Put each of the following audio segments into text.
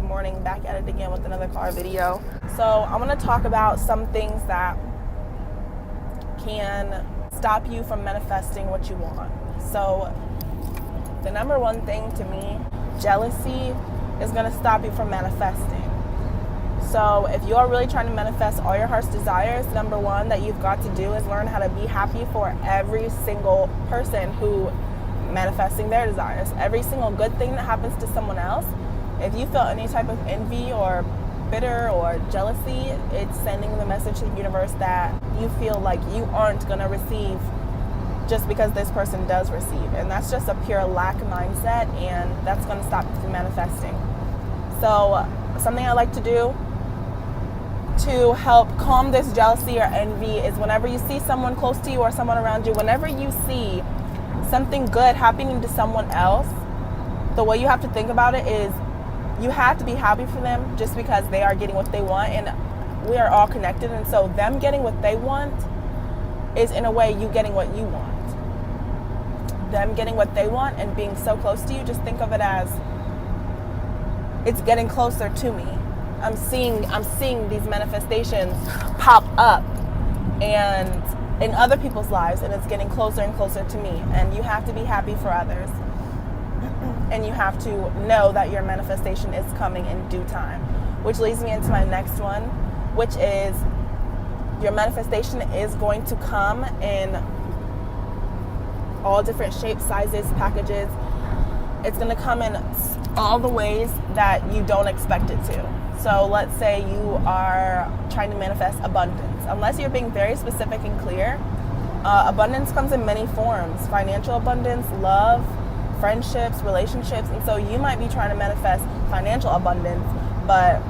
Good morning, back at it again with another car video. So I want to talk about some things that can stop you from manifesting what you want. So the number one thing to me, jealousy is going to stop you from manifesting. So if you're really trying to manifest all your heart's desires, number one that you've got to do is learn how to be happy for every single person who manifesting their desires. Every single good thing that happens to someone else, if you feel any type of envy or bitter or jealousy, it's sending the message to the universe that you feel like you aren't going to receive just because this person does receive. And that's just a pure lack mindset, and that's going to stop you from manifesting. So something I like to do to help calm this jealousy or envy is whenever you see someone close to you or someone around you, whenever you see something good happening to someone else, the way you have to think about it is you have to be happy for them just because they are getting what they want, and we are all connected. And so them getting what they want is in a way you getting what you want. Them getting what they want and being so close to you, just think of it as it's getting closer to me. I'm seeing these manifestations pop up and in other people's lives, and it's getting closer and closer to me. And you have to be happy for others. And you have to know that your manifestation is coming in due time. Which leads me into my next one, which is your manifestation is going to come in all different shapes, sizes, packages. It's going to come in all the ways that you don't expect it to. So let's say you are trying to manifest abundance. Unless you're being very specific and clear, abundance comes in many forms. Financial abundance, love, friendships, relationships. And so you might be trying to manifest financial abundance, but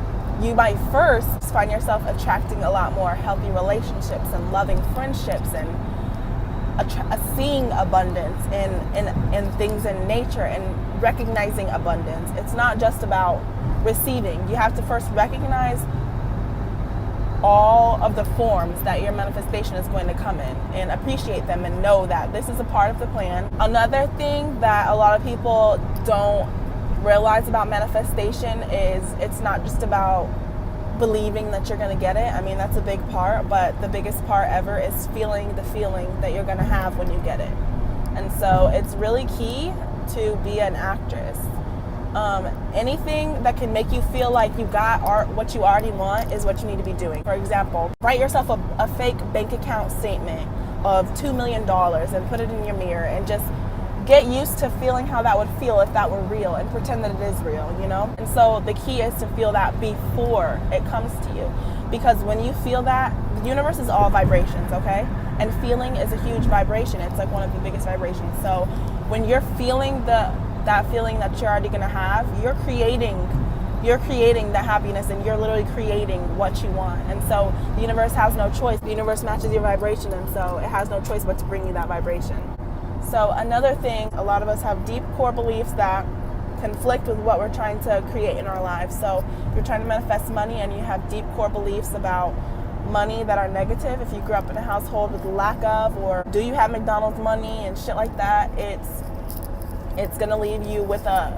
you might first find yourself attracting a lot more healthy relationships and loving friendships and seeing abundance in things in nature and recognizing abundance. It's not just about receiving. You have to first recognize all of the forms that your manifestation is going to come in and appreciate them and know that this is a part of the plan. Another thing that a lot of people don't realize about manifestation is it's not just about believing that you're going to get it. I mean, that's a big part, but the biggest part ever is feeling the feeling that you're going to have when you get it. And so it's really key to be an actress. Anything that can make you feel like you got what you already want is what you need to be doing. For example, write yourself a fake bank account statement of $2 million and put it in your mirror and just get used to feeling how that would feel if that were real, and pretend that it is real, you know? And so the key is to feel that before it comes to you. Because when you feel that, the universe is all vibrations, okay? And feeling is a huge vibration. It's like one of the biggest vibrations. So when you're feeling that feeling that you're already gonna have, you're creating the happiness, and you're literally creating what you want. And so the universe has no choice. The universe matches your vibration, and so it has no choice but to bring you that vibration. So another thing, a lot of us have deep core beliefs that conflict with what we're trying to create in our lives. So you're trying to manifest money and you have deep core beliefs about money that are negative. If you grew up in a household with lack of, or do you have McDonald's money and shit like that, it's going to leave you with a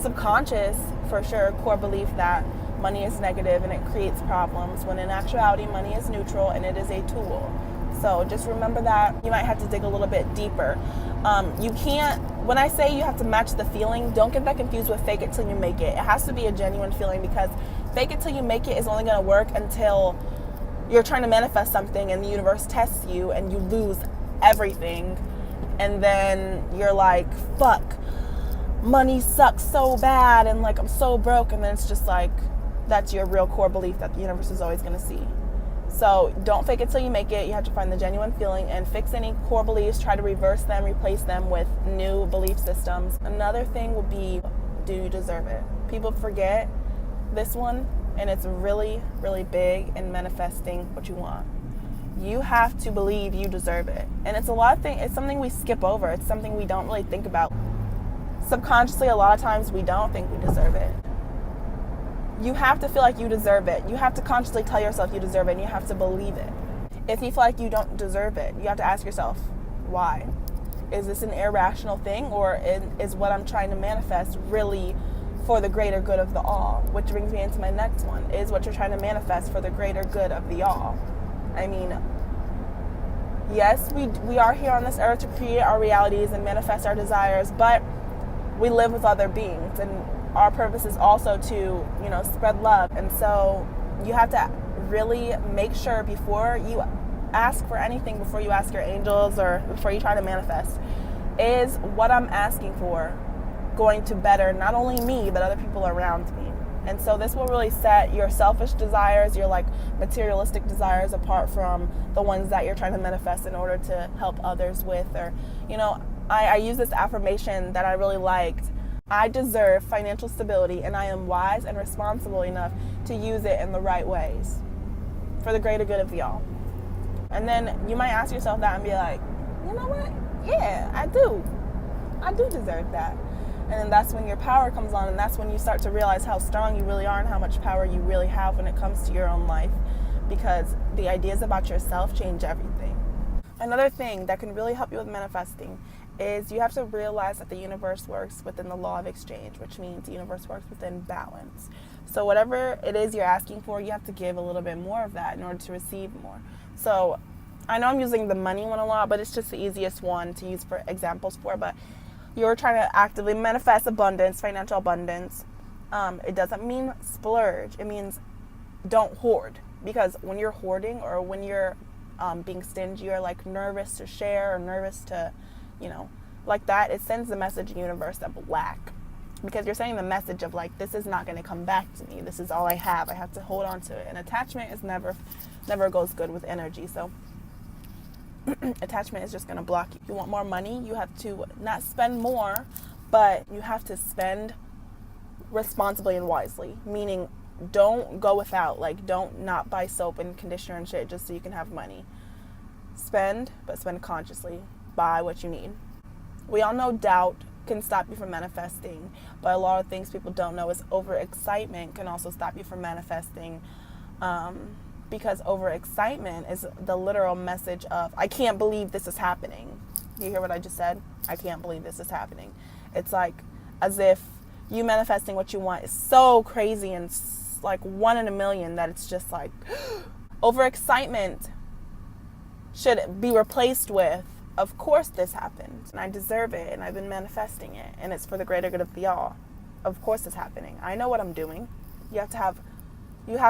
subconscious, for sure, core belief that money is negative and it creates problems, when in actuality money is neutral and it is a tool. So just remember that. You might have to dig a little bit deeper. You can't, when I say you have to match the feeling, don't get that confused with fake it till you make it. It has to be a genuine feeling, because fake it till you make it is only going to work until you're trying to manifest something and the universe tests you and you lose everything. And then you're like, fuck, money sucks so bad and like I'm so broke. And then it's just like, that's your real core belief that the universe is always going to see. So don't fake it till you make it. You have to find the genuine feeling and fix any core beliefs. Try to reverse them, replace them with new belief systems. Another thing would be, do you deserve it? People forget this one, and it's really, really big in manifesting what you want. You have to believe you deserve it. And it's a lot of things, it's something we skip over. It's something we don't really think about. Subconsciously, a lot of times we don't think we deserve it. You have to feel like you deserve it. You have to consciously tell yourself you deserve it, and you have to believe it. If you feel like you don't deserve it, you have to ask yourself, why? Is this an irrational thing, or is what I'm trying to manifest really for the greater good of the all, which brings me into my next one. Is what you're trying to manifest for the greater good of the all? I mean, yes, we are here on this earth to create our realities and manifest our desires, but we live with other beings, and our purpose is also to, spread love. And so you have to really make sure before you ask for anything, before you ask your angels or before you try to manifest, is what I'm asking for going to better not only me but other people around me. And so this will really set your selfish desires, your like materialistic desires, apart from the ones that you're trying to manifest in order to help others with. Or, I use this affirmation that I really liked. I deserve financial stability, and I am wise and responsible enough to use it in the right ways for the greater good of y'all. And then you might ask yourself that and be like, you know what? Yeah, I do deserve that. And then that's when your power comes on, and that's when you start to realize how strong you really are and how much power you really have when it comes to your own life, because the ideas about yourself change everything. Another thing that can really help you with manifesting is you have to realize that the universe works within the law of exchange, which means the universe works within balance. So whatever it is you're asking for, you have to give a little bit more of that in order to receive more. So I know I'm using the money one a lot, but it's just the easiest one to use for examples for. But you're trying to actively manifest abundance, financial abundance. It doesn't mean splurge. It means don't hoard. Because when you're hoarding, or when you're being stingy, you're like nervous to share or nervous to, like that, it sends the message in the universe of lack. Because you're sending the message of like, this is not going to come back to me. This is all I have. I have to hold on to it. And attachment is never goes good with energy. So attachment is just going to block you. You want more money, you have to not spend more, but you have to spend responsibly and wisely. Meaning, don't go without. Like, don't not buy soap and conditioner and shit just so you can have money. Spend, but spend consciously. Buy what you need. We all know doubt can stop you from manifesting, but a lot of things people don't know is overexcitement can also stop you from manifesting, because overexcitement is the literal message of, I can't believe this is happening. You hear what I just said? I can't believe this is happening. It's like as if you manifesting what you want is so crazy and like 1 in a million that it's just like overexcitement should be replaced with, of course this happened, and I deserve it, and I've been manifesting it, and it's for the greater good of the all. Of course it's happening. I know what I'm doing. You have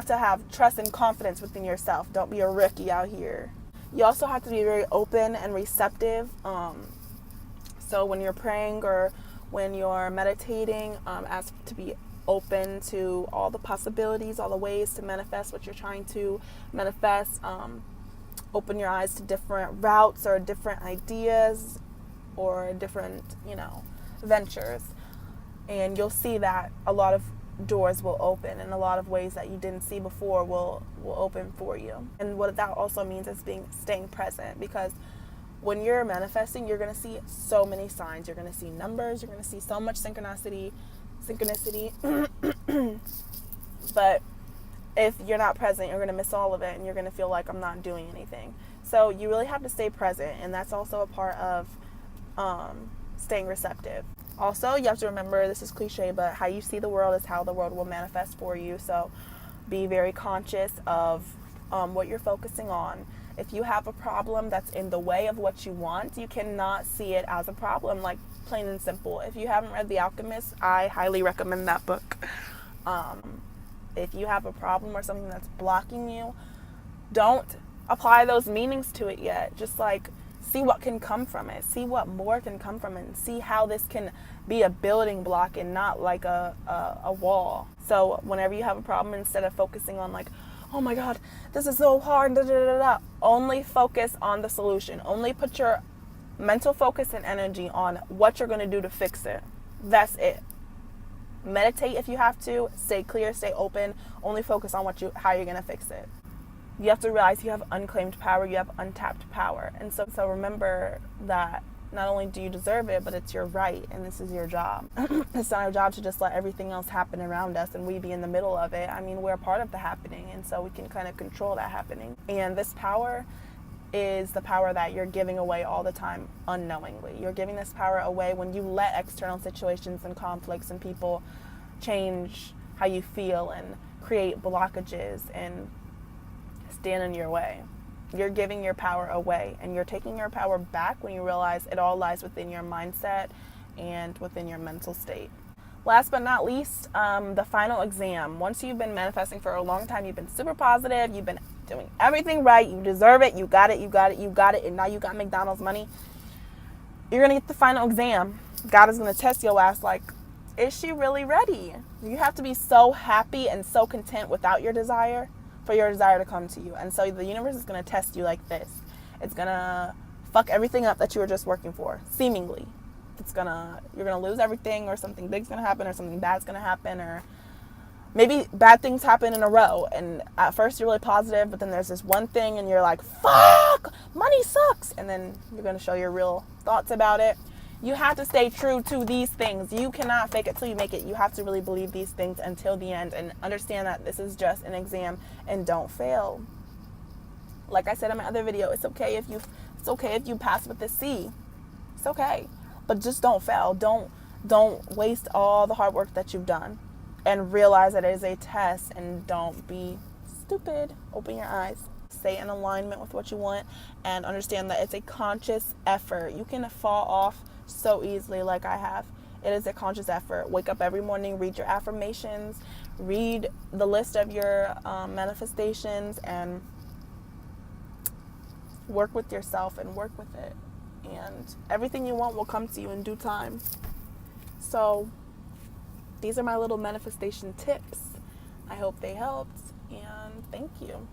to have trust and confidence within yourself. Don't be a rookie out here. You also have to be very open and receptive. So when you're praying or when you're meditating, ask to be open to all the possibilities, all the ways to manifest what you're trying to manifest. Open your eyes to different routes or different ideas or different, ventures. And you'll see that a lot of doors will open, and a lot of ways that you didn't see before will open for you. And what that also means is staying present, because when you're manifesting, you're going to see so many signs. You're going to see numbers. You're going to see so much synchronicity. But if you're not present, you're going to miss all of it, and you're going to feel like I'm not doing anything. So you really have to stay present, and that's also a part of staying receptive. Also, you have to remember, this is cliche, but how you see the world is how the world will manifest for you. So be very conscious of what you're focusing on. If you have a problem that's in the way of what you want, you cannot see it as a problem, like plain and simple. If you haven't read The Alchemist, I highly recommend that book. If you have a problem or something that's blocking you, don't apply those meanings to it yet. Just like see what can come from it. See what more can come from it. And see how this can be a building block and not like a wall. So whenever you have a problem, instead of focusing on like, oh my God, this is so hard, only focus on the solution. Only put your mental focus and energy on what you're going to do to fix it. That's it. Meditate if you have to. Stay clear, stay open. Only focus on how you're going to fix it. You have to realize you have unclaimed power, you have untapped power. And so remember that not only do you deserve it, but it's your right, and this is your job. It's not our job to just let everything else happen around us and we be in the middle of it. I mean, we're a part of the happening, and so we can kind of control that happening. And this power is the power that you're giving away all the time unknowingly. You're giving this power away when you let external situations and conflicts and people change how you feel and create blockages and stand in your way. You're giving your power away, and you're taking your power back when you realize it all lies within your mindset and within your mental state. Last but not least, the final exam. Once you've been manifesting for a long time, you've been super positive, you've been doing everything right, you deserve it, you got it, and now you got McDonald's money, you're going to get the final exam. God is going to test your ass like, is she really ready? You have to be so happy and so content without your desire for your desire to come to you. And so the universe is going to test you like this. It's going to fuck everything up that you were just working for, seemingly. You're going to lose everything, or something big's going to happen, or something bad's going to happen, or maybe bad things happen in a row. And at first you're really positive, but then there's this one thing and you're like, fuck, money sucks. And then you're going to show your real thoughts about it. You have to stay true to these things. You cannot fake it till you make it. You have to really believe these things until the end and understand that this is just an exam, and don't fail. Like I said in my other video, it's okay if you pass with a C. It's okay. But just don't fail. Don't waste all the hard work that you've done, and realize that it is a test, and don't be stupid. Open your eyes. Stay in alignment with what you want, and understand that it's a conscious effort. You can fall off so easily like I have. It is a conscious effort. Wake up every morning, read your affirmations, read the list of your manifestations, and work with yourself and work with it. And everything you want will come to you in due time. So these are my little manifestation tips. I hope they helped, and thank you.